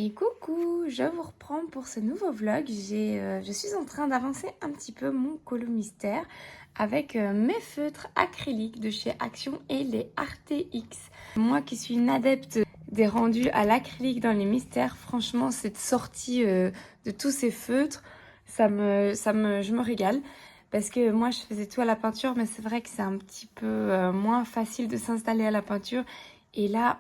Et coucou, je vous reprends pour ce nouveau vlog. Je suis en train d'avancer un petit peu mon colo mystère avec mes feutres acryliques de chez Action et les RTX. Moi qui suis une adepte des rendus à l'acrylique dans les mystères, franchement cette sortie de tous ces feutres, je me régale. Parce que moi je faisais tout à la peinture, mais c'est vrai que c'est un petit peu moins facile de s'installer à la peinture. Et là,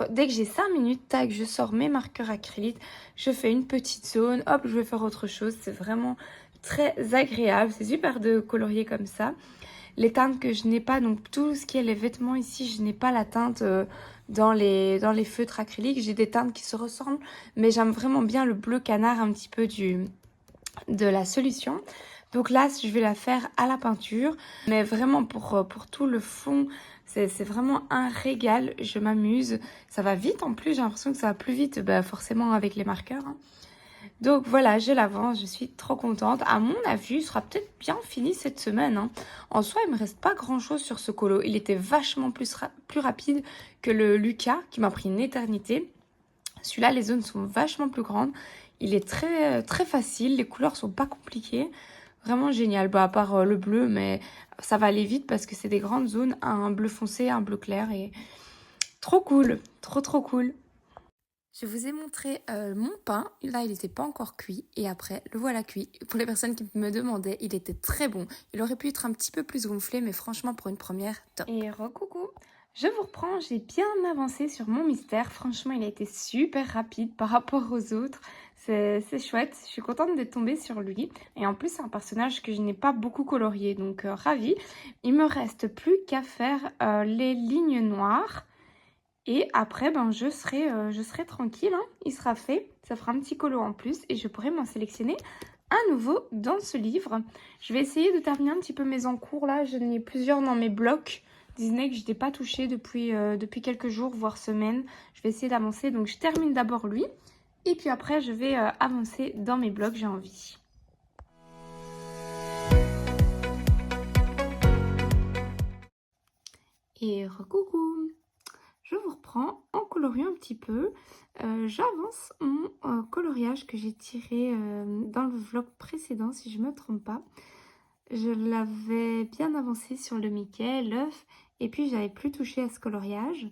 dès que j'ai 5 minutes, tac, je sors mes marqueurs acryliques, je fais une petite zone, hop, je vais faire autre chose. C'est vraiment très agréable, c'est super de colorier comme ça. Les teintes que je n'ai pas, donc tout ce qui est les vêtements ici, je n'ai pas la teinte dans les feutres acryliques. J'ai des teintes qui se ressemblent, mais j'aime vraiment bien le bleu canard un petit peu de la solution. Donc là, je vais la faire à la peinture, mais vraiment pour tout le fond, c'est vraiment un régal. Je m'amuse, ça va vite en plus, j'ai l'impression que ça va plus vite, bah forcément avec les marqueurs, hein. Donc voilà, je l'avance, je suis trop contente. À mon avis, il sera peut-être bien fini cette semaine, hein. En soi, il me reste pas grand-chose sur ce colo. Il était vachement plus rapide que le Lucas, qui m'a pris une éternité. Celui-là, les zones sont vachement plus grandes. Il est très facile. Les couleurs sont pas compliquées. Vraiment génial. Bah, à part le bleu, mais ça va aller vite parce que c'est des grandes zones. Un bleu foncé, un bleu clair. Et trop cool. Trop cool. Je vous ai montré mon pain. Là, il n'était pas encore cuit. Et après, le voilà cuit. Pour les personnes qui me demandaient, il était très bon. Il aurait pu être un petit peu plus gonflé, mais franchement, pour une première, top. Et recoucou. Je vous reprends, j'ai bien avancé sur mon mystère. Franchement, il a été super rapide par rapport aux autres. C'est chouette. Je suis contente d'être tombée sur lui. Et en plus, c'est un personnage que je n'ai pas beaucoup colorié. Donc, ravie. Il me reste plus qu'à faire les lignes noires. Et après, ben, je serai tranquille, hein. Il sera fait. Ça fera un petit colo en plus. Et je pourrai m'en sélectionner un nouveau dans ce livre. Je vais essayer de terminer un petit peu mes encours là. J'en ai plusieurs dans mes blocs Disney que je n'ai pas touché depuis quelques jours, voire semaines. Je vais essayer d'avancer. Donc je termine d'abord lui. Et puis après, je vais avancer dans mes blocs, j'ai envie. Et recoucou! Je vous reprends en coloriant un petit peu. J'avance mon coloriage que j'ai tiré dans le vlog précédent, si je ne me trompe pas. Je l'avais bien avancé sur le Mickey, l'œuf, et puis j'avais plus touché à ce coloriage.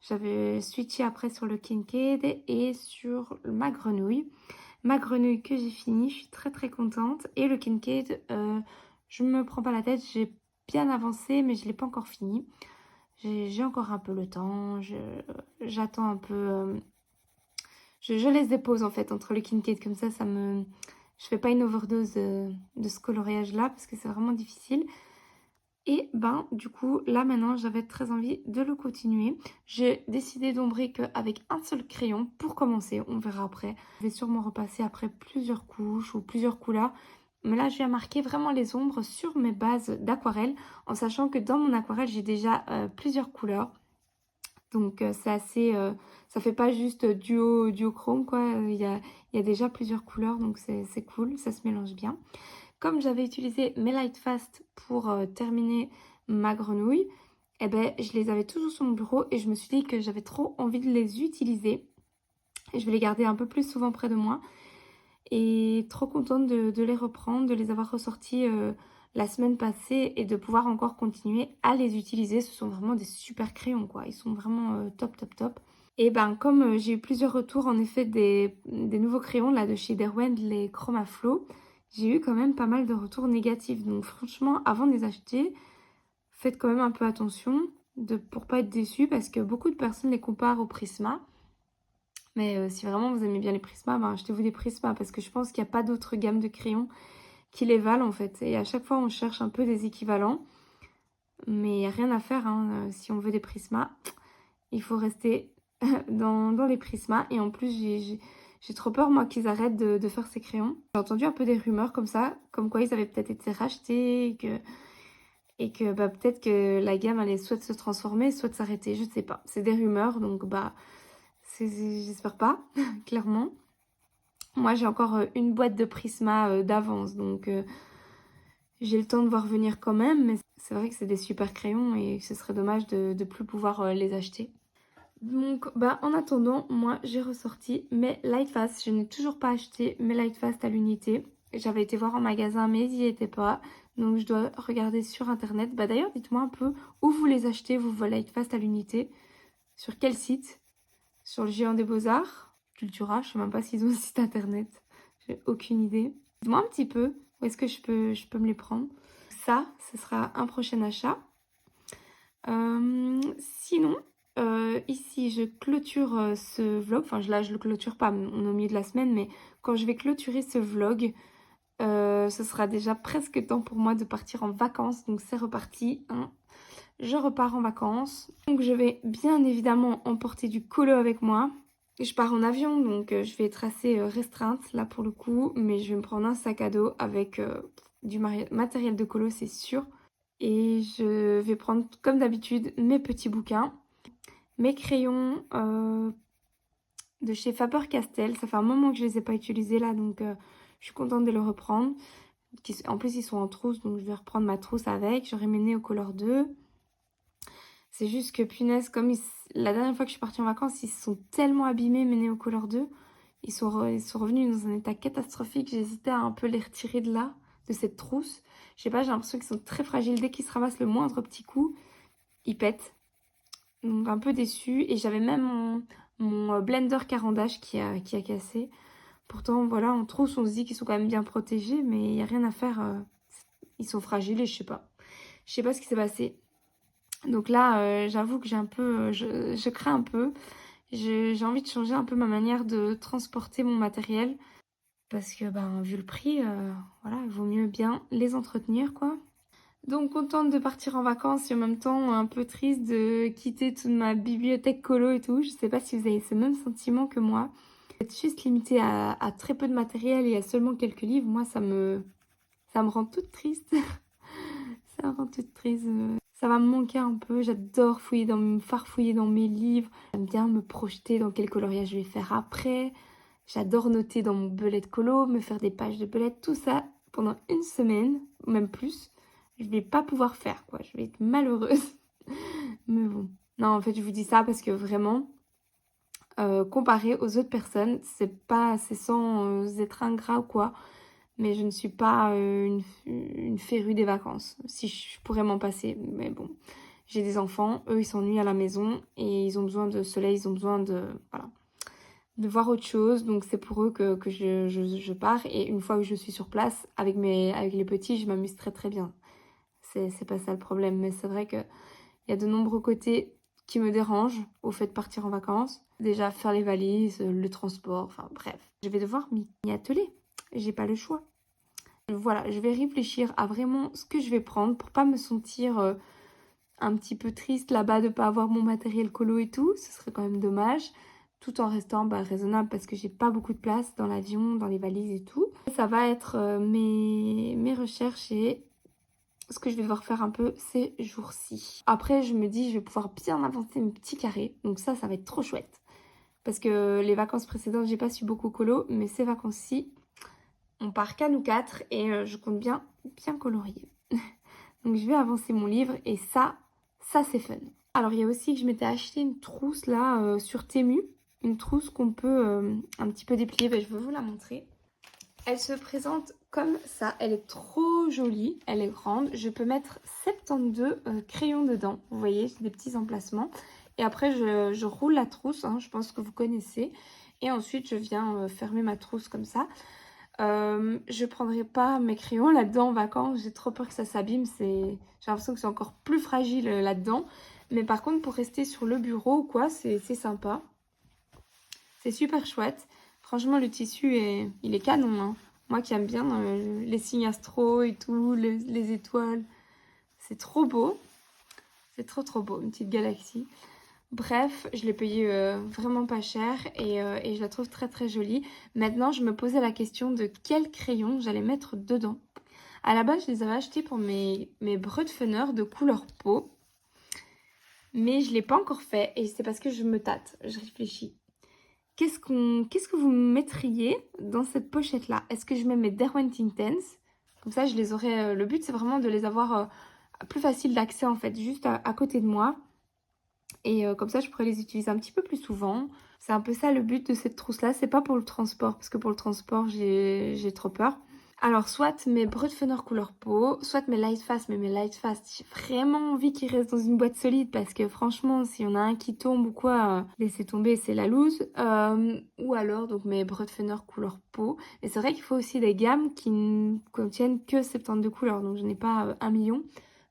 J'avais switché après sur le Kincaid et sur ma grenouille. Ma grenouille que j'ai fini, je suis très contente. Et le Kincaid, je ne me prends pas la tête, j'ai bien avancé, mais je ne l'ai pas encore fini. J'ai encore un peu le temps, j'attends un peu, je laisse des pauses en fait entre le Kincaid, comme ça je fais pas une overdose de ce coloriage là parce que c'est vraiment difficile. Et ben du coup là maintenant j'avais très envie de le continuer. J'ai décidé d'ombrer qu'avec un seul crayon pour commencer, on verra après. Je vais sûrement repasser après plusieurs couches ou plusieurs couleurs. Mais là, je viens marquer vraiment les ombres sur mes bases d'aquarelle, en sachant que dans mon aquarelle, j'ai déjà plusieurs couleurs. Donc, c'est assez... ça fait pas juste duochrome, quoi. Il y a déjà plusieurs couleurs, donc c'est cool, ça se mélange bien. Comme j'avais utilisé mes Light Fast pour terminer ma grenouille, eh ben, je les avais toujours sur mon bureau et je me suis dit que j'avais trop envie de les utiliser. Et je vais les garder un peu plus souvent près de moi. Et trop contente de les reprendre, de les avoir ressortis la semaine passée et de pouvoir encore continuer à les utiliser. Ce sont vraiment des super crayons, quoi. Ils sont vraiment top. Et ben comme j'ai eu plusieurs retours en effet des nouveaux crayons là de chez Derwent, les Chroma Flow, j'ai eu quand même pas mal de retours négatifs. Donc franchement, avant de les acheter, faites quand même un peu attention pour pas être déçus parce que beaucoup de personnes les comparent au Prisma. Mais si vraiment vous aimez bien les Prisma, ben achetez-vous des Prisma parce que je pense qu'il n'y a pas d'autre gamme de crayons qui les valent en fait. Et à chaque fois, on cherche un peu des équivalents. Mais il n'y a rien à faire, hein. Si on veut des Prisma, il faut rester dans les Prisma. Et en plus, j'ai trop peur, moi, qu'ils arrêtent de faire ces crayons. J'ai entendu un peu des rumeurs comme ça, comme quoi ils avaient peut-être été rachetés et que bah, peut-être que la gamme allait soit se transformer, soit s'arrêter. Je ne sais pas. C'est des rumeurs, donc bah... J'espère pas, clairement. Moi, j'ai encore une boîte de Prisma d'avance, donc j'ai le temps de voir venir quand même. Mais c'est vrai que c'est des super crayons et ce serait dommage de ne plus pouvoir les acheter. Donc, en attendant, moi, j'ai ressorti mes Lightfast. Je n'ai toujours pas acheté mes Lightfast à l'unité. J'avais été voir en magasin, mais ils n'y étaient pas. Donc, je dois regarder sur Internet. D'ailleurs, dites-moi un peu où vous les achetez, vous, vos Lightfast à l'unité. Sur quel site? Sur le Géant des Beaux-Arts? Cultura, je sais même pas s'ils ont un site Internet. J'ai aucune idée. Dites-moi un petit peu où est-ce que je peux me les prendre. Ça, ce sera un prochain achat. Sinon, ici, je clôture ce vlog. Enfin, là, je le clôture pas, on est au milieu de la semaine, mais quand je vais clôturer ce vlog, ce sera déjà presque temps pour moi de partir en vacances. Donc, c'est reparti, hein. Je repars en vacances. Donc, je vais bien évidemment emporter du colo avec moi. Je pars en avion, donc je vais être assez restreinte là pour le coup. Mais je vais me prendre un sac à dos avec du matériel de colo, c'est sûr. Et je vais prendre, comme d'habitude, mes petits bouquins, mes crayons de chez Faber-Castell. Ça fait un moment que je les ai pas utilisés là, donc je suis contente de les reprendre. En plus, ils sont en trousse, donc je vais reprendre ma trousse avec. J'aurai mes Neocolor 2. C'est juste que, punaise, comme la dernière fois que je suis partie en vacances, ils se sont tellement abîmés, mes Neocolor 2. Ils sont revenus dans un état catastrophique. J'hésitais à un peu les retirer de là, de cette trousse. Je sais pas, j'ai l'impression qu'ils sont très fragiles. Dès qu'ils se ramassent le moindre petit coup, ils pètent. Donc un peu déçue. Et j'avais même mon blender Caran-d'Ache qui a cassé. Pourtant, voilà, en trousse, on se dit qu'ils sont quand même bien protégés, mais il n'y a rien à faire. Ils sont fragiles et je sais pas. Je sais pas ce qui s'est passé. Donc là, j'avoue que j'ai un peu, je crains un peu. J'ai envie de changer un peu ma manière de transporter mon matériel. Parce que, vu le prix, voilà, il vaut mieux bien les entretenir, quoi. Donc contente de partir en vacances et en même temps un peu triste de quitter toute ma bibliothèque colo et tout. Je sais pas si vous avez ce même sentiment que moi. Être juste limité à très peu de matériel et à seulement quelques livres, moi ça me rend toute triste. Ça me rend toute triste. Ça va me manquer un peu. J'adore farfouiller dans mes livres. J'aime bien me projeter dans quel coloriage je vais faire après. J'adore noter dans mon bullet colo, me faire des pages de bullet, tout ça pendant une semaine, même plus. Je vais pas pouvoir faire, quoi. Je vais être malheureuse. Mais bon. Non, en fait, je vous dis ça parce que vraiment, comparé aux autres personnes, c'est sans être ingrat ou quoi. Mais je ne suis pas une férue des vacances. Si je pourrais m'en passer. Mais bon, j'ai des enfants. Eux, ils s'ennuient à la maison. Et ils ont besoin de soleil. Ils ont besoin voilà, de voir autre chose. Donc, c'est pour eux que je pars. Et une fois que je suis sur place, avec les petits, je m'amuse très très bien. C'est pas ça le problème. Mais c'est vrai qu'il y a de nombreux côtés qui me dérangent au fait de partir en vacances. Déjà, faire les valises, le transport, enfin bref. Je vais devoir m'y atteler. J'ai pas le choix. Voilà, je vais réfléchir à vraiment ce que je vais prendre pour pas me sentir un petit peu triste là-bas de pas avoir mon matériel colo et tout. Ce serait quand même dommage. Tout en restant raisonnable parce que j'ai pas beaucoup de place dans l'avion, dans les valises et tout. Ça va être mes recherches et ce que je vais devoir faire un peu ces jours-ci. Après, je me dis je vais pouvoir bien avancer mes petits carrés. Donc ça va être trop chouette. Parce que les vacances précédentes, j'ai pas su beaucoup colo, mais ces vacances-ci, on part qu'à nous quatre et je compte bien colorier. Donc je vais avancer mon livre et ça c'est fun. Alors il y a aussi que je m'étais acheté une trousse là sur Temu. Une trousse qu'on peut un petit peu déplier, je vais vous la montrer. Elle se présente comme ça, elle est trop jolie, elle est grande. Je peux mettre 72 crayons dedans, vous voyez, c'est des petits emplacements. Et après je roule la trousse, hein, je pense que vous connaissez. Et ensuite je viens fermer ma trousse comme ça. Je prendrai pas mes crayons là-dedans en vacances, j'ai trop peur que ça s'abîme, j'ai l'impression que c'est encore plus fragile là-dedans. Mais par contre pour rester sur le bureau ou quoi, c'est sympa. C'est super chouette. Franchement le tissu il est canon, hein. Moi qui aime bien les signes astro et tout, les étoiles. C'est trop beau. C'est trop beau, une petite galaxie. Bref, je l'ai payé vraiment pas cher et je la trouve très très jolie. Maintenant, je me posais la question de quel crayon j'allais mettre dedans. À la base, je les avais achetés pour mes Brutfunner de couleur peau. Mais je ne l'ai pas encore fait et c'est parce que je me tâte, je réfléchis. Qu'est-ce que vous mettriez dans cette pochette-là? Est-ce que je mets mes Derwent Intense? Comme ça, je les aurai... le but, c'est vraiment de les avoir plus facile d'accès en fait, juste à côté de moi. Et comme ça, je pourrais les utiliser un petit peu plus souvent. C'est un peu ça le but de cette trousse-là. C'est pas pour le transport, parce que pour le transport, j'ai trop peur. Alors, soit mes Brutfener couleur peau, soit mes Light Fast. Mais mes Light Fast, j'ai vraiment envie qu'ils restent dans une boîte solide parce que franchement, s'il y en a un qui tombe ou quoi, laissez tomber, c'est la loose. Ou alors, donc mes Brutfener couleur peau. Mais c'est vrai qu'il faut aussi des gammes qui ne contiennent que 72 couleurs, donc je n'ai pas 1 million.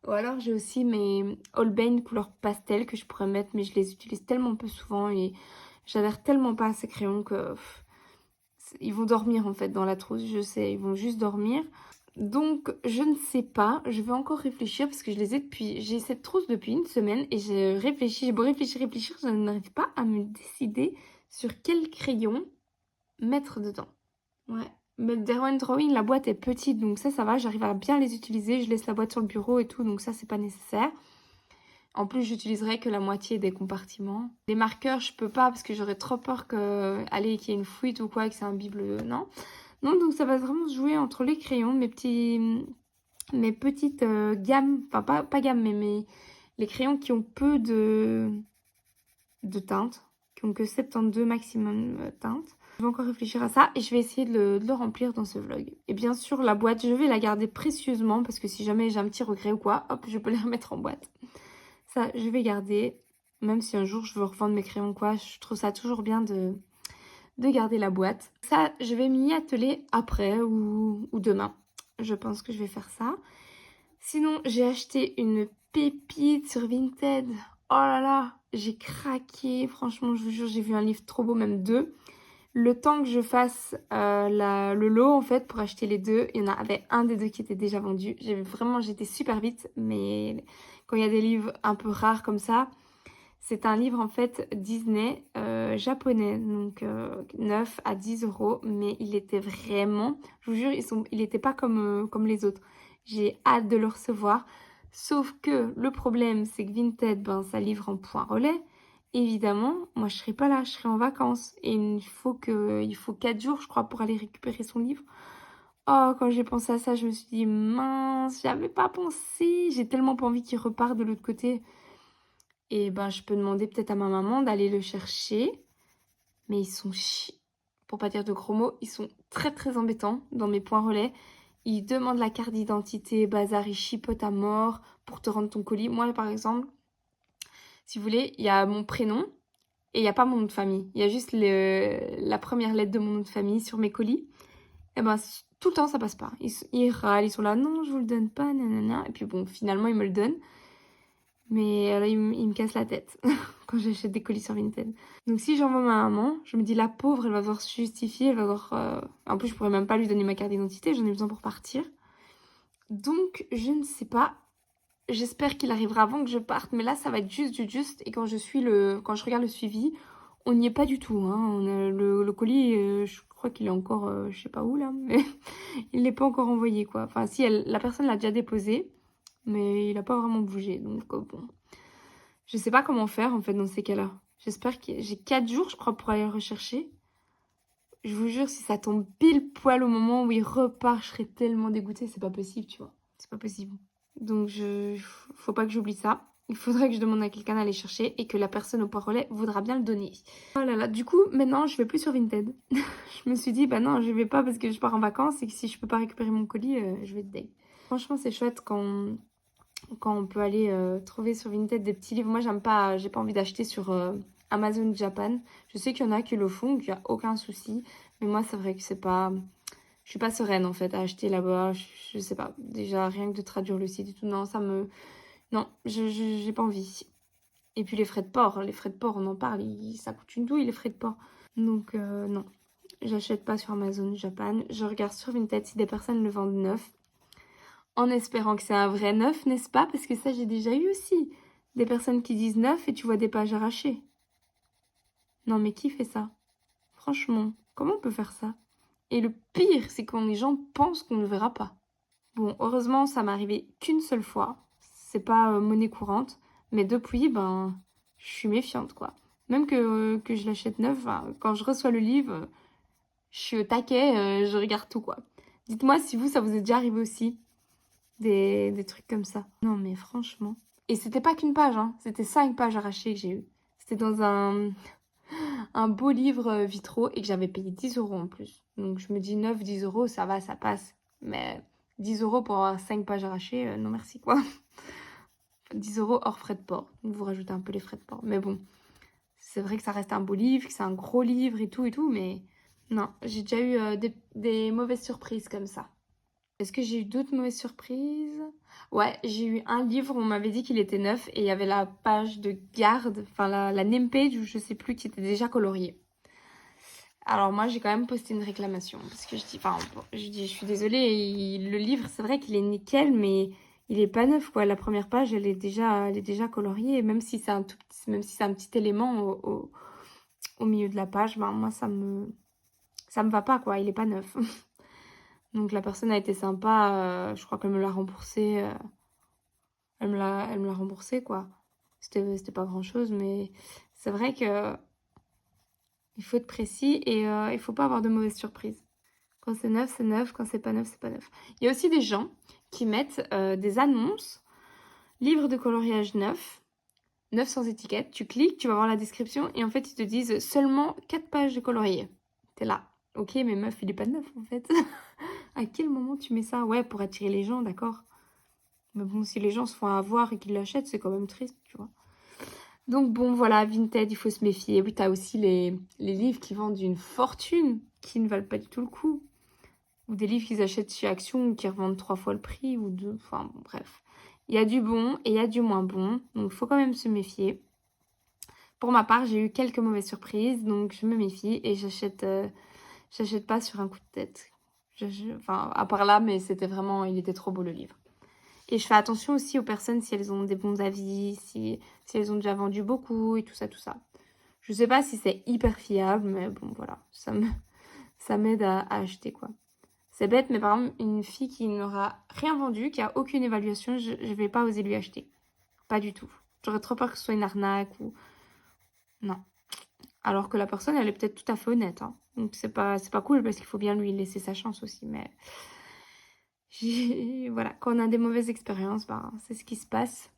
Ou alors, j'ai aussi mes Holbein couleur pastel que je pourrais mettre, mais je les utilise tellement peu souvent et j'adhère tellement pas à ces crayons que... ils vont dormir en fait dans la trousse, je sais, ils vont juste dormir. Donc je ne sais pas, je vais encore réfléchir parce que je les ai depuis, j'ai cette trousse depuis une semaine et j'ai réfléchi, j'ai beau réfléchir, je n'arrive pas à me décider sur quel crayon mettre dedans. Ouais. Mais Derwent Drawing, la boîte est petite donc ça va, j'arrive à bien les utiliser, je laisse la boîte sur le bureau et tout donc ça c'est pas nécessaire. En plus, j'utiliserai que la moitié des compartiments. Les marqueurs, je peux pas parce que j'aurais trop peur que, allez, qu'il y ait une fuite ou quoi, que ça imbibe le... Non. Non, donc ça va vraiment se jouer entre les crayons, mes petites gammes, enfin pas gammes, mais les crayons qui ont peu de teintes, qui ont que 72 maximum teintes. Je vais encore réfléchir à ça et je vais essayer de le remplir dans ce vlog. Et bien sûr, la boîte, je vais la garder précieusement parce que si jamais j'ai un petit regret ou quoi, hop, je peux les remettre en boîte. Ça, je vais garder, même si un jour je veux revendre mes crayons quoi, je trouve ça toujours bien de garder la boîte. Ça, je vais m'y atteler après ou demain. Je pense que je vais faire ça. Sinon, j'ai acheté une pépite sur Vinted. Oh là là, j'ai craqué. Franchement, je vous jure, j'ai vu un livre trop beau, même deux. Le temps que je fasse le lot, en fait, pour acheter les deux, il y en avait un des deux qui était déjà vendu. J'étais super vite, mais quand il y a des livres un peu rares comme ça, c'est un livre, en fait, Disney japonais, donc 9 à 10 euros, mais il était vraiment, je vous jure, il n'était pas comme les autres. J'ai hâte de le recevoir, sauf que le problème, c'est que Vinted, ben, ça livre en point relais. Évidemment, moi je serai pas là, je serai en vacances et il faut 4 jours, je crois, pour aller récupérer son livre. Oh, quand j'ai pensé à ça, je me suis dit mince, j'avais pas pensé. J'ai tellement pas envie qu'il reparte de l'autre côté. Et ben, je peux demander peut-être à ma maman d'aller le chercher. Mais ils sont pour pas dire de gros mots, ils sont très très embêtants dans mes points relais. Ils demandent la carte d'identité, bazar, ils chipotent à mort pour te rendre ton colis. Moi, par exemple, si vous voulez, il y a mon prénom et il n'y a pas mon nom de famille. Il y a juste la première lettre de mon nom de famille sur mes colis. Et ben, tout le temps, ça passe pas. Ils râlent, ils sont là, non, je vous le donne pas, nanana. Et puis bon, finalement, ils me le donnent. Mais là, il me casse la tête quand j'achète des colis sur Vinted. Donc si j'envoie ma maman, je me dis la pauvre, elle va devoir se justifier, elle va devoir... En plus, je pourrais même pas lui donner ma carte d'identité, j'en ai besoin pour partir. Donc, je ne sais pas. J'espère qu'il arrivera avant que je parte, mais là, ça va être juste du juste. Et quand je regarde le suivi, on n'y est pas du tout. Hein. Le colis, je crois qu'il est encore, je sais pas où là, mais il n'est pas encore envoyé quoi. Enfin, si la personne l'a déjà déposé, mais il n'a pas vraiment bougé. Donc bon, je sais pas comment faire en fait dans ces cas-là. J'espère que j'ai 4 jours, je crois, pour aller le rechercher. Je vous jure, si ça tombe pile poil au moment où il repart, je serais tellement dégoûtée. C'est pas possible, tu vois. C'est pas possible. Donc, faut pas que j'oublie ça. Il faudrait que je demande à quelqu'un d'aller chercher et que la personne au point relais voudra bien le donner. Oh là là, du coup, maintenant, je vais plus sur Vinted. Je me suis dit, bah non, je vais pas parce que je pars en vacances et que si je peux pas récupérer mon colis, je vais être deg. Franchement, c'est chouette quand on peut aller trouver sur Vinted des petits livres. Moi, j'ai pas envie d'acheter sur Amazon Japan. Je sais qu'il y en a qui le font, qu'il n'y a aucun souci. Mais moi, c'est vrai que c'est pas... Je suis pas sereine, en fait, à acheter là-bas. Je sais pas. Déjà, rien que de traduire le site et tout. Non, ça me... Non, j'ai pas envie. Et puis les frais de port. Les frais de port, on en parle. Ça coûte une douille, les frais de port. Donc, non. J'achète pas sur Amazon Japan. Je regarde sur Vinted si des personnes le vendent neuf. En espérant que c'est un vrai neuf, n'est-ce pas? Parce que ça, j'ai déjà eu aussi. Des personnes qui disent neuf et tu vois des pages arrachées. Non, mais qui fait ça? Franchement, comment on peut faire ça? Et le pire, c'est quand les gens pensent qu'on ne verra pas. Bon, heureusement, ça m'est arrivé qu'une seule fois. C'est pas monnaie courante. Mais depuis, ben, je suis méfiante, quoi. Même que je l'achète neuf, ben, quand je reçois le livre, je suis au taquet, je regarde tout, quoi. Dites-moi si ça vous est déjà arrivé aussi. Des trucs comme ça. Non, mais franchement. Et c'était pas qu'une page, hein. C'était 5 pages arrachées que j'ai eues. C'était dans un beau livre vitraux et que j'avais payé 10 € en plus. Donc je me dis 9-10 €, ça va, ça passe. Mais 10 € pour avoir 5 pages arrachées, non merci quoi. 10 € hors frais de port. Donc vous rajoutez un peu les frais de port. Mais bon, c'est vrai que ça reste un beau livre, que c'est un gros livre et tout, mais non, j'ai déjà eu des mauvaises surprises comme ça. Est-ce que j'ai eu d'autres mauvaises surprises? Ouais, j'ai eu un livre, on m'avait dit qu'il était neuf et il y avait la page de garde, enfin la name page ou je sais plus, qui était déjà coloriée. Alors moi, j'ai quand même posté une réclamation parce que je dis, enfin, je dis, je suis désolée, le livre, c'est vrai qu'il est nickel, mais il est pas neuf, quoi. La première page, elle est déjà coloriée, même si c'est même si c'est un petit élément au milieu de la page, ben moi, ça me va pas, quoi. Il est pas neuf. Donc la personne a été sympa, je crois qu'elle me l'a remboursé, elle me l'a remboursé, quoi. C'était pas grand-chose, mais c'est vrai que il faut être précis et il faut pas avoir de mauvaises surprises. Quand c'est neuf, c'est neuf. Quand c'est pas neuf, c'est pas neuf. Il y a aussi des gens qui mettent des annonces, livre de coloriage neuf, neuf sans étiquette. Tu cliques, tu vas voir la description et en fait, ils te disent seulement 4 pages de colorier. T'es là. Ok, mais meuf, il est pas neuf en fait. À quel moment tu mets ça? Ouais, pour attirer les gens, d'accord. Mais bon, si les gens se font avoir et qu'ils l'achètent, c'est quand même triste, tu vois. Donc bon, voilà, Vinted, il faut se méfier. Oui, t'as aussi les livres qui vendent une fortune, qui ne valent pas du tout le coup. Ou des livres qu'ils achètent chez Action ou qui revendent 3 fois le prix ou 2. Enfin, bon, bref. Il y a du bon et il y a du moins bon. Donc, il faut quand même se méfier. Pour ma part, j'ai eu quelques mauvaises surprises. Donc, je me méfie et j'achète pas sur un coup de tête. Enfin, à part là, mais c'était vraiment... Il était trop beau, le livre. Et je fais attention aussi aux personnes si elles ont des bons avis, si elles ont déjà vendu beaucoup et tout ça, tout ça. Je sais pas si c'est hyper fiable, mais bon, voilà. Ça m'aide à acheter, quoi. C'est bête, mais par exemple, une fille qui n'aura rien vendu, qui a aucune évaluation, je vais pas oser lui acheter. Pas du tout. J'aurais trop peur que ce soit une arnaque ou... Non. Alors que la personne, elle est peut-être tout à fait honnête. Hein. Donc c'est pas cool parce qu'il faut bien lui laisser sa chance aussi. Mais voilà, quand on a des mauvaises expériences, ben, c'est ce qui se passe.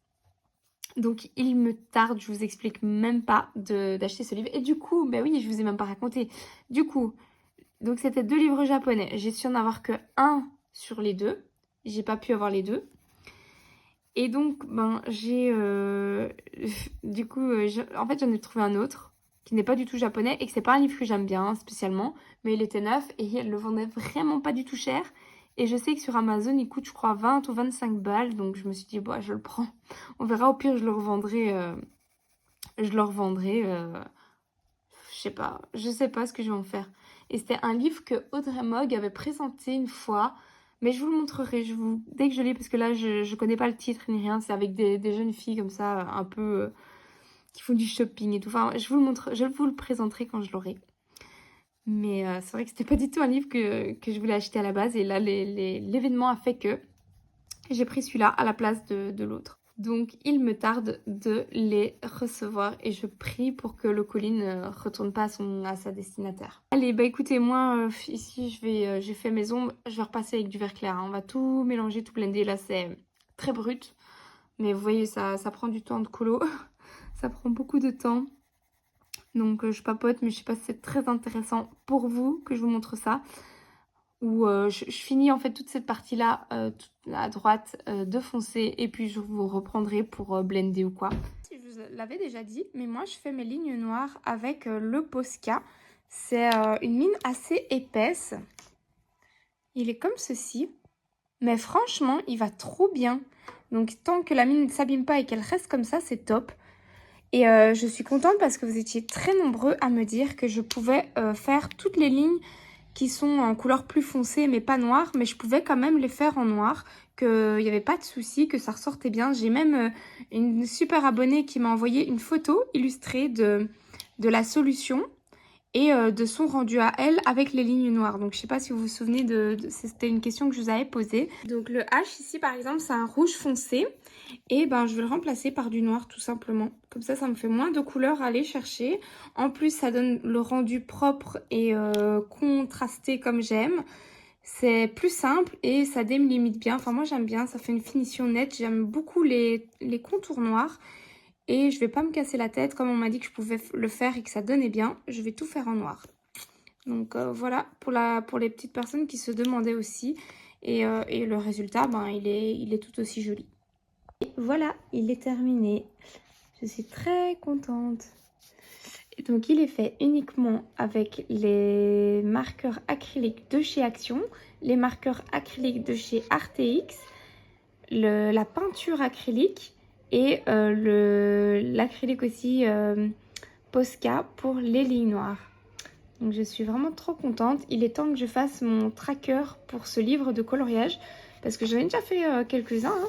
Donc il me tarde, je vous explique même pas d'acheter ce livre. Et du coup, ben oui, je vous ai même pas raconté. Du coup, donc c'était 2 livres japonais. J'ai su en avoir que un sur les 2. J'ai pas pu avoir les 2. Et donc, ben, du coup, en fait, j'en ai trouvé un autre qui n'est pas du tout japonais et que c'est pas un livre que j'aime bien spécialement, mais il était neuf et il le vendait vraiment pas du tout cher. Et je sais que sur Amazon, il coûte, je crois, 20 ou 25 balles. Donc, je me suis dit, bah, je le prends. On verra, au pire, je le revendrai. Je sais pas ce que je vais en faire. Et c'était un livre que Audrey Mogg avait présenté une fois. Mais je vous le montrerai dès que je l'ai, parce que là, je connais pas le titre ni rien. C'est avec des jeunes filles comme ça, un peu, qui font du shopping et tout. Enfin, je vous le présenterai quand je l'aurai. Mais c'est vrai que c'était pas du tout un livre que je voulais acheter à la base. Et là, l'événement a fait que j'ai pris celui-là à la place de l'autre. Donc, il me tarde de les recevoir et je prie pour que le colis ne retourne pas à sa destinataire. Allez, bah écoutez, moi, ici, j'ai fait maison. Je vais repasser avec du verre clair. Hein. On va tout mélanger, tout blender. Là, c'est très brut. Mais vous voyez, ça prend du temps de colo. Ça prend beaucoup de temps. Donc, je papote, mais je sais pas si c'est très intéressant pour vous que je vous montre ça. Où je finis en fait toute cette partie-là à droite de foncer et puis je vous reprendrai pour blender ou quoi. Je vous l'avais déjà dit, mais moi je fais mes lignes noires avec le Posca. C'est une mine assez épaisse. Il est comme ceci. Mais franchement, il va trop bien. Donc tant que la mine ne s'abîme pas et qu'elle reste comme ça, c'est top. Et je suis contente parce que vous étiez très nombreux à me dire que je pouvais faire toutes les lignes qui sont en couleur plus foncée mais pas noire, mais je pouvais quand même les faire en noir, qu'il n'y avait pas de souci, que ça ressortait bien. J'ai même une super abonnée qui m'a envoyé une photo illustrée de la solution et de son rendu à elle avec les lignes noires. Donc je sais pas si vous vous souvenez c'était une question que je vous avais posée. Donc le H ici par exemple c'est un rouge foncé et ben je vais le remplacer par du noir tout simplement. Comme ça me fait moins de couleurs à aller chercher. En plus ça donne le rendu propre et contrasté comme j'aime. C'est plus simple et ça délimite bien. Enfin, moi, j'aime bien. Ça fait une finition nette. J'aime beaucoup les contours noirs. Et je vais pas me casser la tête. Comme on m'a dit que je pouvais le faire et que ça donnait bien, je vais tout faire en noir. Donc, voilà pour les petites personnes qui se demandaient aussi. Et le résultat, ben, il est tout aussi joli. Et voilà, il est terminé. Je suis très contente. Et donc, il est fait uniquement avec les marqueurs acryliques de chez Action, les marqueurs acryliques de chez Arteix, la peinture acrylique et l'acrylique aussi Posca pour les lignes noires. Donc, je suis vraiment trop contente. Il est temps que je fasse mon tracker pour ce livre de coloriage parce que j'en ai déjà fait quelques-uns. Hein.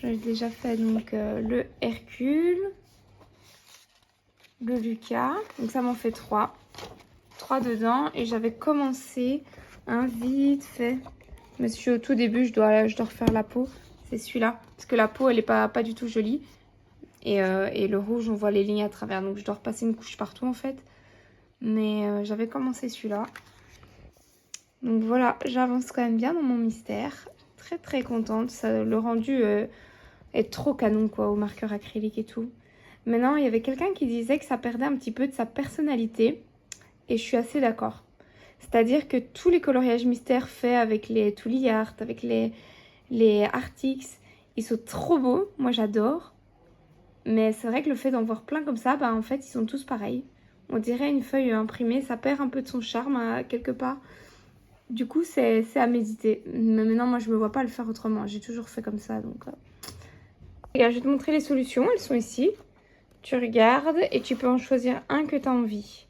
J'en ai déjà fait donc le Hercule, le Lucas, donc ça m'en fait 3 dedans, et j'avais commencé un vite fait, mais je suis au tout début, je dois refaire la peau, c'est celui-là, parce que la peau elle est pas du tout jolie, et le rouge on voit les lignes à travers, donc je dois repasser une couche partout en fait, mais j'avais commencé celui-là, donc voilà, j'avance quand même bien dans mon mystère, très très contente, ça, le rendu est trop canon quoi, au marqueur acrylique et tout. Maintenant, il y avait quelqu'un qui disait que ça perdait un petit peu de sa personnalité. Et je suis assez d'accord. C'est-à-dire que tous les coloriages mystères faits avec les Tooly Art, avec les Artix, ils sont trop beaux. Moi, j'adore. Mais c'est vrai que le fait d'en voir plein comme ça, bah, en fait, ils sont tous pareils. On dirait une feuille imprimée. Ça perd un peu de son charme, quelque part. Du coup, c'est à méditer. Mais maintenant, moi, je me vois pas le faire autrement. J'ai toujours fait comme ça, donc... Regarde, je vais te montrer les solutions. Elles sont ici. Tu regardes et tu peux en choisir un que tu as envie.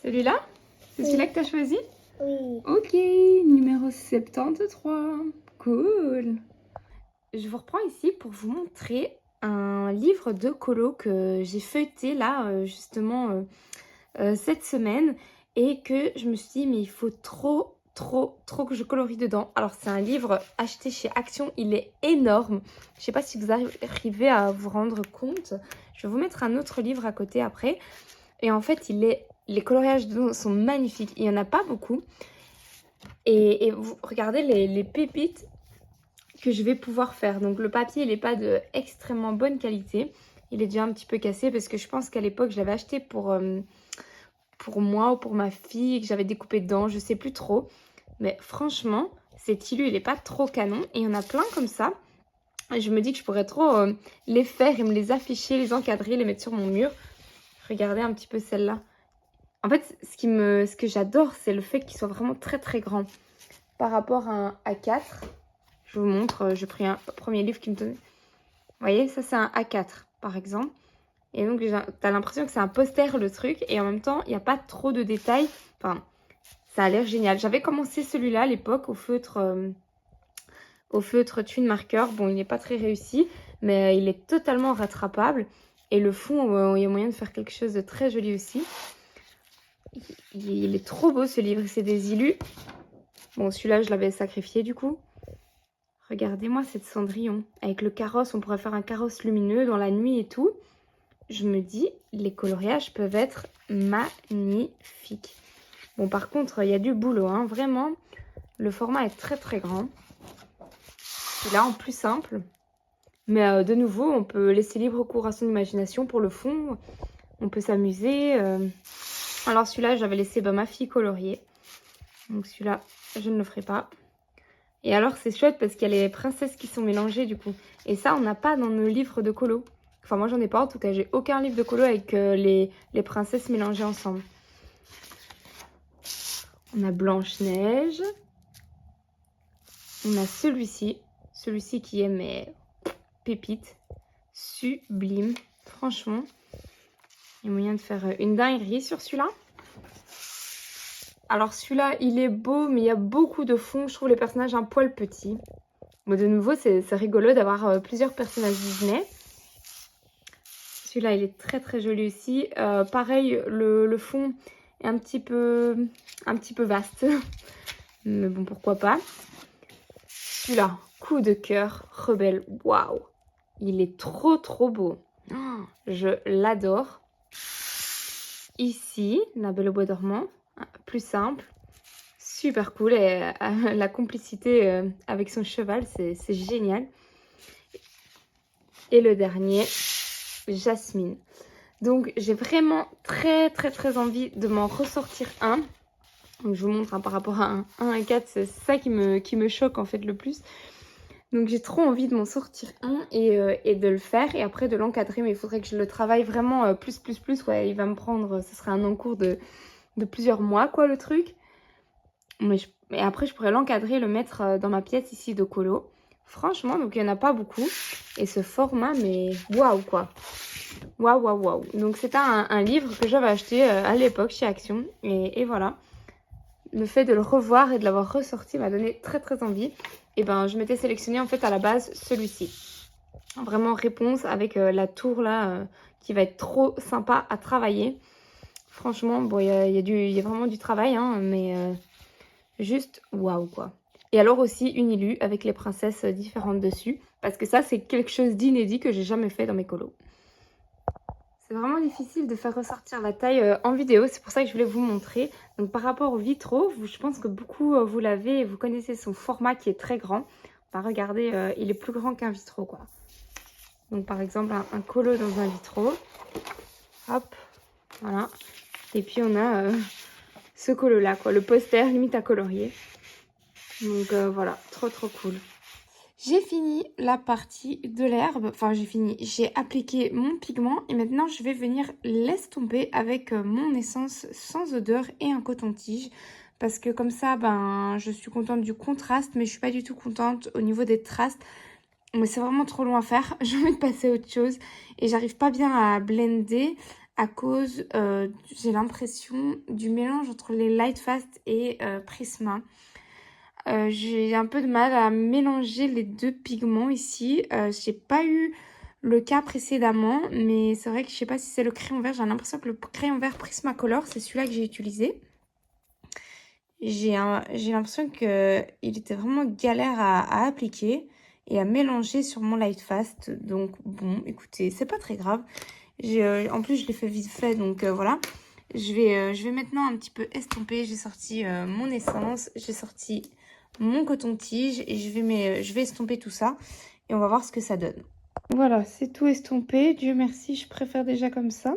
Celui-là? C'est celui-là que tu as choisi? Oui. Ok, numéro 73. Cool. Je vous reprends ici pour vous montrer un livre de colo que j'ai feuilleté là, justement, cette semaine. Et que je me suis dit, mais il faut trop que je colorie dedans. Alors, c'est un livre acheté chez Action. Il est énorme. Je ne sais pas si vous arrivez à vous rendre compte. Je vais vous mettre un autre livre à côté après. Et en fait, les coloriages dedans sont magnifiques. Il n'y en a pas beaucoup. Et vous regardez les pépites que je vais pouvoir faire. Donc, le papier, il n'est pas de extrêmement bonne qualité. Il est déjà un petit peu cassé parce que je pense qu'à l'époque, je l'avais acheté pour moi ou pour ma fille et que j'avais découpé dedans. Je sais plus trop. Mais franchement, cet îlot, il n'est pas trop canon. Et il y en a plein comme ça. Et je me dis que je pourrais trop les faire et me les afficher, les encadrer, les mettre sur mon mur. Regardez un petit peu celle-là. En fait, ce que j'adore, c'est le fait qu'il soit vraiment très très grand. Par rapport à un A4, je vous montre, j'ai pris un premier livre qui me donnait. Vous voyez, ça c'est un A4 par exemple. Et donc, t'as l'impression que c'est un poster le truc. Et en même temps, il n'y a pas trop de détails. Enfin, ça a l'air génial. J'avais commencé celui-là à l'époque au feutre Twin Marker. Bon, il n'est pas très réussi, mais il est totalement rattrapable. Et le fond, il y a moyen de faire quelque chose de très joli aussi. Il est trop beau ce livre, c'est des illus. Bon, celui-là, je l'avais sacrifié du coup. Regardez-moi cette Cendrillon. Avec le carrosse, on pourrait faire un carrosse lumineux dans la nuit et tout. Je me dis, les coloriages peuvent être magnifiques. Bon, par contre, il y a du boulot, hein. Vraiment, le format est très très grand. Celui-là, en plus simple. Mais de nouveau, on peut laisser libre cours à son imagination pour le fond. On peut s'amuser. Alors celui-là, j'avais laissé ma fille colorier. Donc celui-là, je ne le ferai pas. Et alors, c'est chouette parce qu'il y a les princesses qui sont mélangées du coup. Et ça, on n'a pas dans nos livres de colo. Enfin, moi, j'en ai pas. En tout cas, j'ai aucun livre de colo avec les princesses mélangées ensemble. On a Blanche-Neige. On a celui-ci. Celui-ci qui est, mais, pépite. Sublime. Franchement, il y a moyen de faire une dinguerie sur celui-là. Alors celui-là, il est beau, mais il y a beaucoup de fond. Je trouve les personnages un poil petits. Bon, de nouveau, c'est rigolo d'avoir plusieurs personnages Disney. Celui-là, il est très très joli aussi. Pareil, le fond est un petit peu vaste. Mais bon, pourquoi pas. Celui-là, coup de cœur Rebelle. Waouh, il est trop beau. Oh, je l'adore. Ici, la Belle au bois dormant, plus simple, super cool. Et la complicité avec son cheval, c'est génial. Et le dernier, Jasmine. Donc j'ai vraiment très envie de m'en ressortir un. Donc je vous montre par rapport à un 1 à 4, c'est ça qui me choque en fait le plus. Donc j'ai trop envie de m'en sortir un et de le faire et après de l'encadrer. Mais il faudrait que je le travaille vraiment plus. Ouais, il va me prendre, ce sera un encours de plusieurs mois quoi le truc. Et après je pourrais l'encadrer, le mettre dans ma pièce ici de colo. Franchement, donc il n'y en a pas beaucoup. Et ce format, mais waouh quoi. Waouh. Donc c'était un livre que j'avais acheté à l'époque chez Action. Et voilà. Le fait de le revoir et de l'avoir ressorti m'a donné très envie. Et ben je m'étais sélectionné en fait à la base celui-ci. Vraiment réponse avec la tour là qui va être trop sympa à travailler. Franchement, bon il y a vraiment du travail hein, mais juste waouh quoi. Et alors aussi une Ilu avec les princesses différentes dessus. Parce que ça c'est quelque chose d'inédit que j'ai jamais fait dans mes colos. C'est vraiment difficile de faire ressortir la taille en vidéo, c'est pour ça que je voulais vous montrer. Donc par rapport au vitraux, je pense que beaucoup vous l'avez et vous connaissez son format qui est très grand. Bah, regardez, il est plus grand qu'un vitraux quoi. Donc par exemple un colo dans un vitraux. Hop, voilà. Et puis on a ce colo là quoi, le poster limite à colorier. Donc voilà, trop cool. J'ai fini la partie de l'herbe, enfin j'ai appliqué mon pigment et maintenant je vais venir l'estomper avec mon essence sans odeur et un coton-tige. Parce que comme ça, ben, je suis contente du contraste, mais je suis pas du tout contente au niveau des traces. Mais c'est vraiment trop long à faire, j'ai envie de passer à autre chose et j'arrive pas bien à blender à cause, j'ai l'impression, du mélange entre les Lightfast et Prisma. J'ai un peu de mal à mélanger les deux pigments ici. J'ai pas eu le cas précédemment, mais c'est vrai que je sais pas si c'est le crayon vert. J'ai l'impression que le crayon vert Prismacolor, c'est celui-là que j'ai utilisé. J'ai l'impression qu'il était vraiment galère à appliquer et à mélanger sur mon Lightfast. Donc bon, écoutez, c'est pas très grave. En plus, je l'ai fait vite fait, donc voilà. Je vais maintenant un petit peu estomper. J'ai sorti mon essence, j'ai sorti mon coton-tige et je vais estomper tout ça et on va voir ce que ça donne. Voilà, c'est tout estompé. Dieu merci, je préfère déjà comme ça.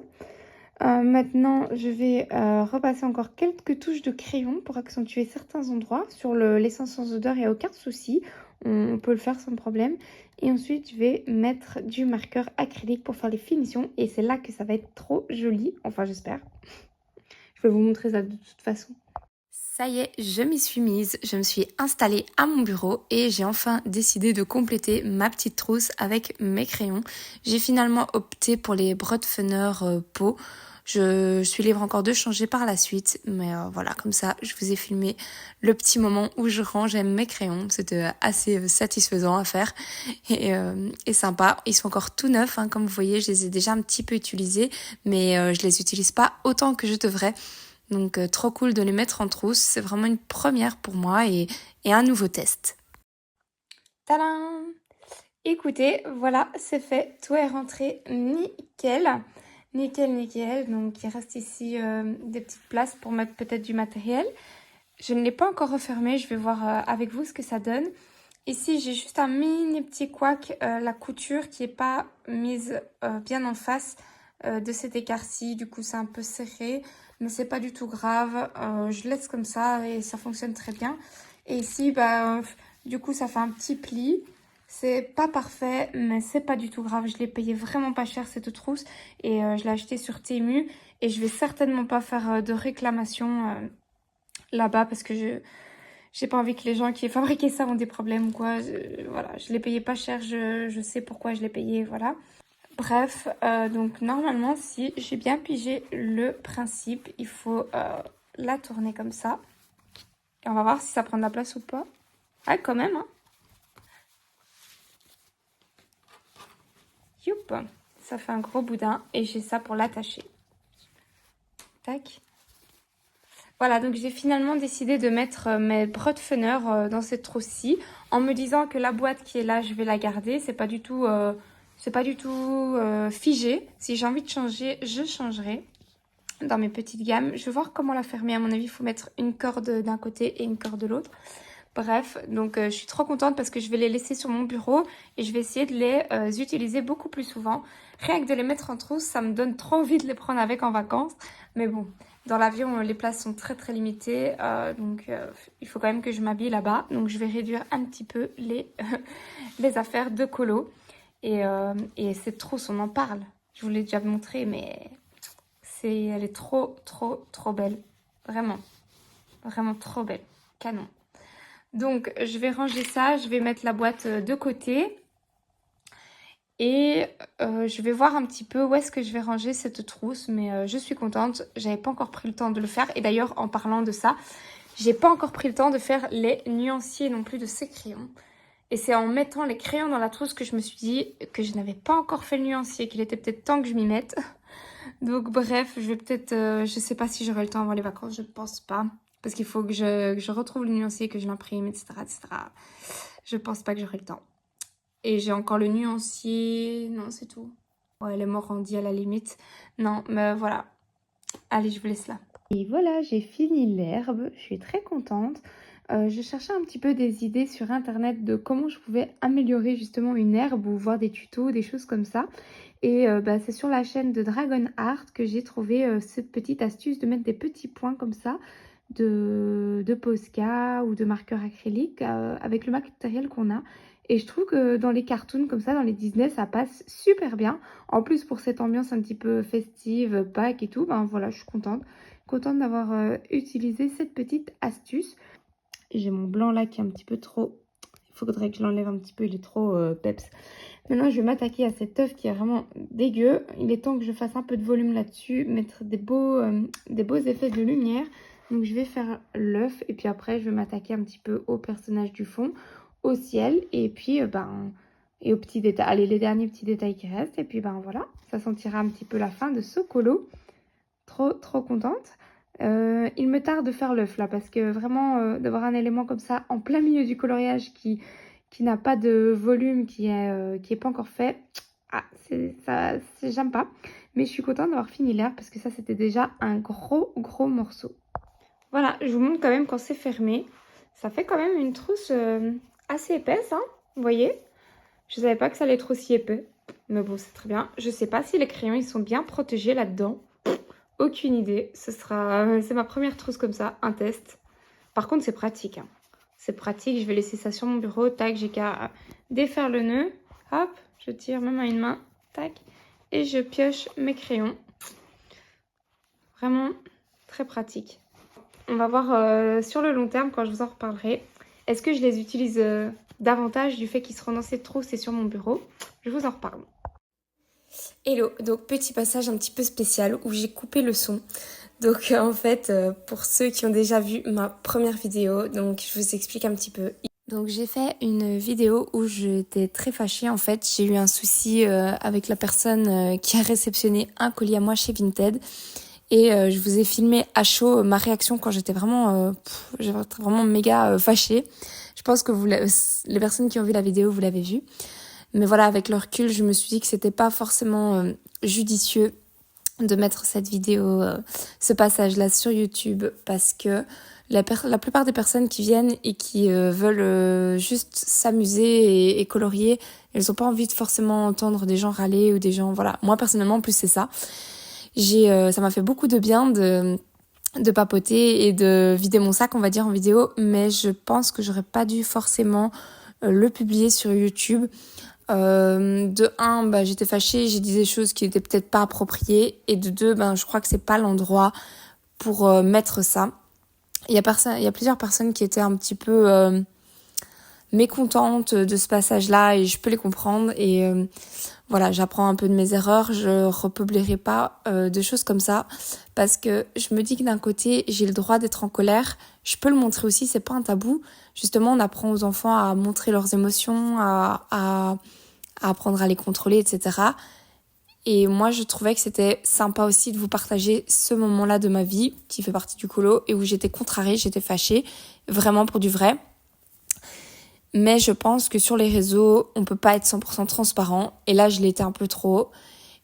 Maintenant, je vais repasser encore quelques touches de crayon pour accentuer certains endroits. Sur l'essence sans odeur, il n'y a aucun souci. On peut le faire sans problème. Et ensuite, je vais mettre du marqueur acrylique pour faire les finitions. Et c'est là que ça va être trop joli. Enfin, j'espère. Je vais vous montrer ça de toute façon. Ça y est, je m'y suis mise. Je me suis installée à mon bureau et j'ai enfin décidé de compléter ma petite trousse avec mes crayons. J'ai finalement opté pour les Brotfener Peau. Je suis libre encore de changer par la suite, mais voilà, comme ça, je vous ai filmé le petit moment où je rangeais mes crayons. C'était assez satisfaisant à faire et sympa. Ils sont encore tout neufs, hein, comme vous voyez, je les ai déjà un petit peu utilisés, mais je les utilise pas autant que je devrais. Donc trop cool de les mettre en trousse, c'est vraiment une première pour moi et un nouveau test. Tadam! Écoutez, voilà, c'est fait, tout est rentré nickel. Nickel. Donc il reste ici des petites places pour mettre peut-être du matériel. Je ne l'ai pas encore refermé, je vais voir avec vous ce que ça donne. Ici j'ai juste un mini petit couac, la couture qui n'est pas mise bien en face de cet écart-ci. Du coup c'est un peu serré, mais c'est pas du tout grave. Je laisse comme ça et ça fonctionne très bien. Et ici bah, du coup ça fait un petit pli. C'est pas parfait, mais c'est pas du tout grave. Je l'ai payé vraiment pas cher cette trousse et je l'ai acheté sur Temu. Et je vais certainement pas faire de réclamation là-bas parce que j'ai pas envie que les gens qui aient fabriqué ça ont des problèmes ou quoi. Voilà, je l'ai payé pas cher, je sais pourquoi je l'ai payé, voilà. Bref, donc normalement, si j'ai bien pigé le principe, il faut la tourner comme ça. Et on va voir si ça prend de la place ou pas. Ah, quand même, hein. Youp, ça fait un gros boudin et j'ai ça pour l'attacher. Tac. Voilà, donc j'ai finalement décidé de mettre mes brodefunners dans cette trousse-ci en me disant que la boîte qui est là, je vais la garder. C'est pas du tout figé. Si j'ai envie de changer, je changerai dans mes petites gammes. Je vais voir comment la fermer. À mon avis, il faut mettre une corde d'un côté et une corde de l'autre. Bref, donc je suis trop contente parce que je vais les laisser sur mon bureau et je vais essayer de les utiliser beaucoup plus souvent. Rien que de les mettre en trousse, ça me donne trop envie de les prendre avec en vacances. Mais bon, dans l'avion, les places sont très limitées, donc il faut quand même que je m'habille là-bas. Donc je vais réduire un petit peu les affaires de colo. Et cette trousse, on en parle. Je vous l'ai déjà montré, mais elle est trop belle. Vraiment, vraiment trop belle. Canon. Donc, je vais ranger ça, je vais mettre la boîte de côté. Et je vais voir un petit peu où est-ce que je vais ranger cette trousse. Mais je suis contente, j'avais pas encore pris le temps de le faire. Et d'ailleurs, en parlant de ça, j'ai pas encore pris le temps de faire les nuanciers non plus de ces crayons. Et c'est en mettant les crayons dans la trousse que je me suis dit que je n'avais pas encore fait le nuancier, qu'il était peut-être temps que je m'y mette. Donc bref, je vais peut-être... je sais pas si j'aurai le temps avant les vacances, je pense pas. Parce qu'il faut que je retrouve le nuancier, que je l'imprime, etc. Je pense pas que j'aurai le temps. Et j'ai encore le nuancier... Non, c'est tout. Ouais, les Morandi à la limite. Non, mais voilà. Allez, je vous laisse là. Et voilà, j'ai fini l'herbe. Je suis très contente. Je cherchais un petit peu des idées sur internet de comment je pouvais améliorer justement une herbe ou voir des tutos, des choses comme ça. Et c'est sur la chaîne de Dragon Art que j'ai trouvé cette petite astuce de mettre des petits points comme ça de Posca ou de marqueur acrylique avec le matériel qu'on a. Et je trouve que dans les cartoons comme ça, dans les Disney, ça passe super bien. En plus, pour cette ambiance un petit peu festive, Pâques et tout, ben voilà, je suis contente. Contente d'avoir utilisé cette petite astuce. J'ai mon blanc là qui est un petit peu trop... Il faudrait que je l'enlève un petit peu, il est trop peps. Maintenant, je vais m'attaquer à cet œuf qui est vraiment dégueu. Il est temps que je fasse un peu de volume là-dessus, mettre des beaux effets de lumière. Donc, je vais faire l'œuf et puis après, je vais m'attaquer un petit peu au personnage du fond, au ciel et puis et aux petits détails. Allez, les derniers petits détails qui restent. Et puis, voilà, ça sentira un petit peu la fin de ce colo. Trop contente. Il me tarde de faire l'œuf là parce que vraiment d'avoir un élément comme ça en plein milieu du coloriage qui n'a pas de volume, qui est pas encore fait, j'aime pas. Mais je suis contente d'avoir fini l'herbe parce que ça c'était déjà un gros morceau. Voilà, je vous montre quand même quand c'est fermé. Ça fait quand même une trousse assez épaisse, hein, vous voyez. Je savais pas que ça allait être aussi épais, mais bon c'est très bien. Je sais pas si les crayons ils sont bien protégés là-dedans. Aucune idée, c'est ma première trousse comme ça, un test. Par contre c'est pratique, hein. C'est pratique, je vais laisser ça sur mon bureau, tac, j'ai qu'à défaire le nœud, hop, je tire même à une main, tac, et je pioche mes crayons. Vraiment très pratique. On va voir sur le long terme quand je vous en reparlerai. Est-ce que je les utilise davantage du fait qu'ils seront dans cette trousse et sur mon bureau? Je vous en reparle. Hello, donc petit passage un petit peu spécial où j'ai coupé le son. Donc en fait, pour ceux qui ont déjà vu ma première vidéo, donc je vous explique un petit peu. Donc j'ai fait une vidéo où j'étais très fâchée en fait. J'ai eu un souci avec la personne qui a réceptionné un colis à moi chez Vinted. Et je vous ai filmé à chaud ma réaction quand j'étais vraiment méga fâchée. Je pense que les personnes qui ont vu la vidéo, vous l'avez vue. Mais voilà, avec le recul, je me suis dit que c'était pas forcément judicieux de mettre cette vidéo, ce passage-là sur YouTube, parce que la plupart des personnes qui viennent et qui veulent juste s'amuser et colorier, elles n'ont pas envie de forcément entendre des gens râler ou des gens... Voilà, moi personnellement, en plus c'est ça. Ça m'a fait beaucoup de bien de papoter et de vider mon sac, on va dire, en vidéo, mais je pense que j'aurais pas dû forcément le publier sur YouTube. De un, j'étais fâchée, j'ai dit des choses qui étaient peut-être pas appropriées, et de deux, je crois que c'est pas l'endroit pour mettre ça. Il y a plusieurs personnes qui étaient un petit peu mécontentes de ce passage-là, et je peux les comprendre, et voilà, j'apprends un peu de mes erreurs, je republierai pas de choses comme ça, parce que je me dis que d'un côté, j'ai le droit d'être en colère, je peux le montrer aussi, c'est pas un tabou. Justement, on apprend aux enfants à montrer leurs émotions, à apprendre à les contrôler, etc. Et moi, je trouvais que c'était sympa aussi de vous partager ce moment-là de ma vie, qui fait partie du colo, et où j'étais contrariée, j'étais fâchée, vraiment pour du vrai. Mais je pense que sur les réseaux, on peut pas être 100% transparent. Et là, je l'étais un peu trop.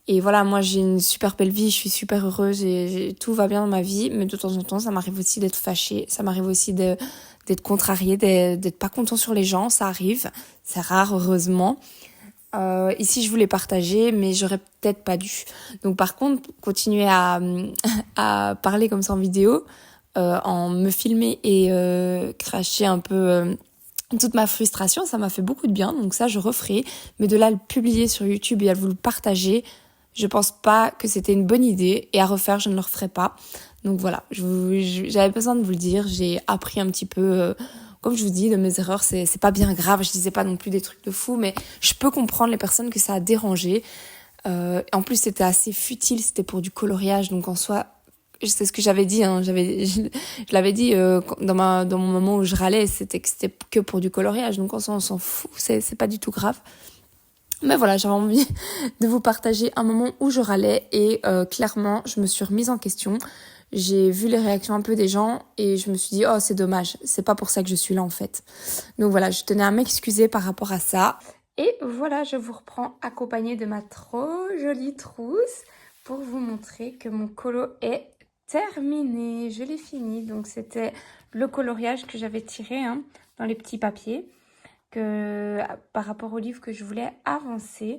Et voilà, moi, j'ai une super belle vie, je suis super heureuse et tout va bien dans ma vie. Mais de temps en temps, ça m'arrive aussi d'être fâchée. Ça m'arrive aussi d'être contrariée, d'être pas content sur les gens. Ça arrive. C'est rare, heureusement. Ici, je voulais partager, mais j'aurais peut-être pas dû. Donc, par contre, continuer à parler comme ça en vidéo, en me filmer et cracher un peu toute ma frustration, ça m'a fait beaucoup de bien. Donc ça, je referai. Mais de là, le publier sur YouTube et à vous le partager, je pense pas que c'était une bonne idée. Et à refaire, je ne le referai pas. Donc voilà, j'avais besoin de vous le dire. J'ai appris un petit peu... comme je vous dis, de mes erreurs, c'est pas bien grave. Je disais pas non plus des trucs de fou, mais je peux comprendre les personnes que ça a dérangé. En plus, c'était assez futile, c'était pour du coloriage, donc en soi, c'est ce que j'avais dit. Hein, je l'avais dit dans mon moment où je râlais, c'était que pour du coloriage, donc en soi, on s'en fout, c'est pas du tout grave. Mais voilà, j'avais envie de vous partager un moment où je râlais et clairement, je me suis remise en question. J'ai vu les réactions un peu des gens et je me suis dit, oh, c'est dommage, c'est pas pour ça que je suis là en fait. Donc voilà, je tenais à m'excuser par rapport à ça. Et voilà, je vous reprends accompagnée de ma trop jolie trousse pour vous montrer que mon colo est terminé. Je l'ai fini, donc c'était le coloriage que j'avais tiré dans les petits papiers par rapport au livre que je voulais avancer.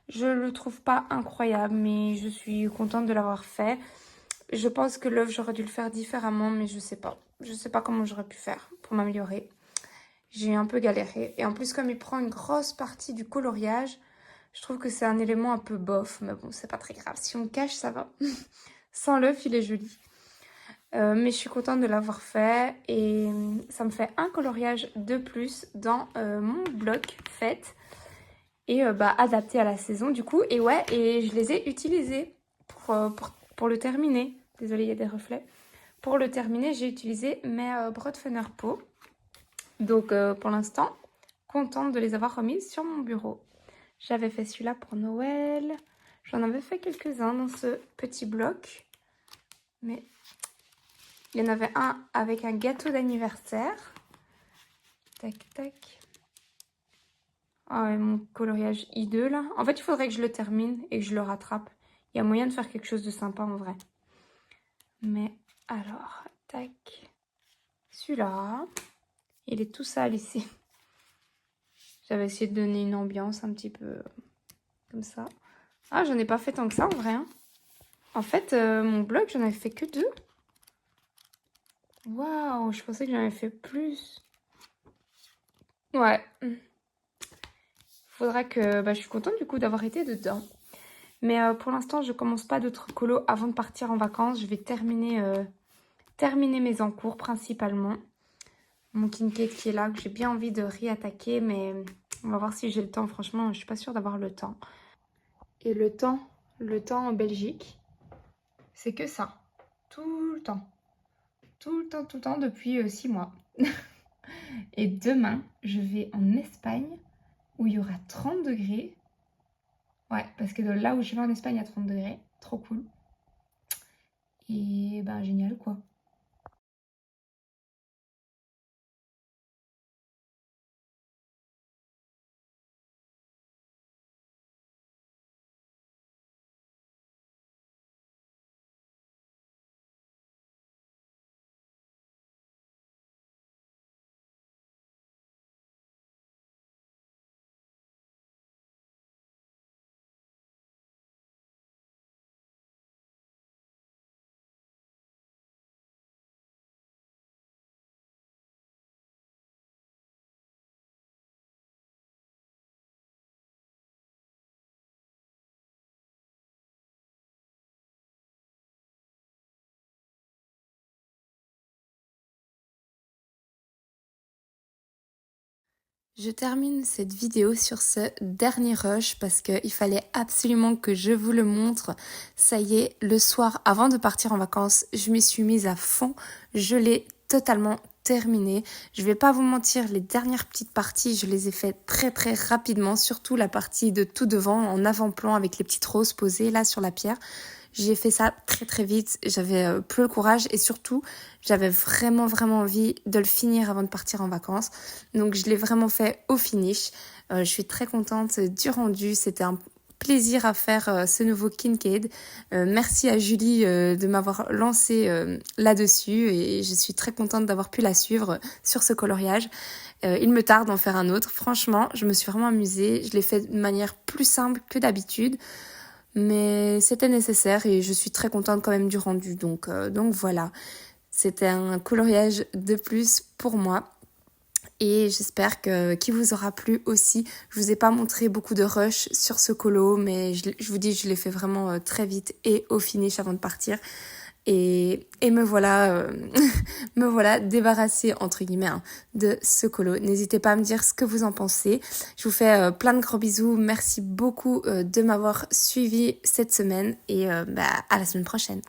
Je le trouve pas incroyable, mais je suis contente de l'avoir fait. Je pense que l'œuvre, j'aurais dû le faire différemment, mais je sais pas. Je sais pas comment j'aurais pu faire pour m'améliorer. J'ai un peu galéré. Et en plus, comme il prend une grosse partie du coloriage, je trouve que c'est un élément un peu bof. Mais bon, c'est pas très grave. Si on le cache, ça va. Sans l'œuf, il est joli. Mais je suis contente de l'avoir fait. Et ça me fait un coloriage de plus dans mon bloc fait. Et adapté à la saison, du coup. Et ouais, et je les ai utilisés pour le terminer. Désolée, il y a des reflets. Pour le terminer, j'ai utilisé mes Brotfener Pot. Donc pour l'instant, contente de les avoir remises sur mon bureau. J'avais fait celui-là pour Noël. J'en avais fait quelques-uns dans ce petit bloc. Mais il y en avait un avec un gâteau d'anniversaire. Tac, tac. Ah, et mon coloriage hideux là. En fait, il faudrait que je le termine et que je le rattrape. Il y a moyen de faire quelque chose de sympa en vrai. Mais alors, tac. Celui-là, il est tout sale ici. J'avais essayé de donner une ambiance un petit peu comme ça. Ah, j'en ai pas fait tant que ça en vrai. En fait, mon blog, j'en avais fait que 2. Waouh, je pensais que j'en avais fait plus. Ouais. Faudra que... je suis contente du coup d'avoir été dedans. Mais pour l'instant, je commence pas d'autres colos avant de partir en vacances. Je vais terminer mes encours principalement. Mon Kincaid qui est là, que j'ai bien envie de réattaquer. Mais on va voir si j'ai le temps. Franchement, je suis pas sûre d'avoir le temps. Et le temps en Belgique, c'est que ça. Tout le temps. Tout le temps depuis 6 mois. Et demain, je vais en Espagne où il y aura 30 degrés. Ouais, parce que de là où je vais en Espagne, il y a 30 degrés. Trop cool. Et génial quoi. Je termine cette vidéo sur ce dernier rush parce qu'il fallait absolument que je vous le montre. Ça y est, le soir avant de partir en vacances, je m'y suis mise à fond. Je l'ai totalement terminé. Je vais pas vous mentir, les dernières petites parties, je les ai faites très très rapidement, surtout la partie de tout devant, en avant-plan avec les petites roses posées là sur la pierre. J'ai fait ça très très vite, j'avais plus le courage et surtout j'avais vraiment envie de le finir avant de partir en vacances. Donc je l'ai vraiment fait au finish. Je suis très contente du rendu, c'était un plaisir à faire ce nouveau Kincaid. Merci à Julie de m'avoir lancé là-dessus et je suis très contente d'avoir pu la suivre sur ce coloriage. Il me tarde d'en faire un autre. Franchement, je me suis vraiment amusée. Je l'ai fait de manière plus simple que d'habitude. Mais c'était nécessaire et je suis très contente quand même du rendu. Donc voilà, c'était un coloriage de plus pour moi. Et j'espère qu'il vous aura plu aussi. Je vous ai pas montré beaucoup de rush sur ce colo, mais je vous dis, je l'ai fait vraiment très vite et au finish avant de partir. Et me voilà, me voilà débarrassée entre guillemets de ce colo. N'hésitez pas à me dire ce que vous en pensez. Je vous fais plein de gros bisous. Merci beaucoup de m'avoir suivi cette semaine et à la semaine prochaine.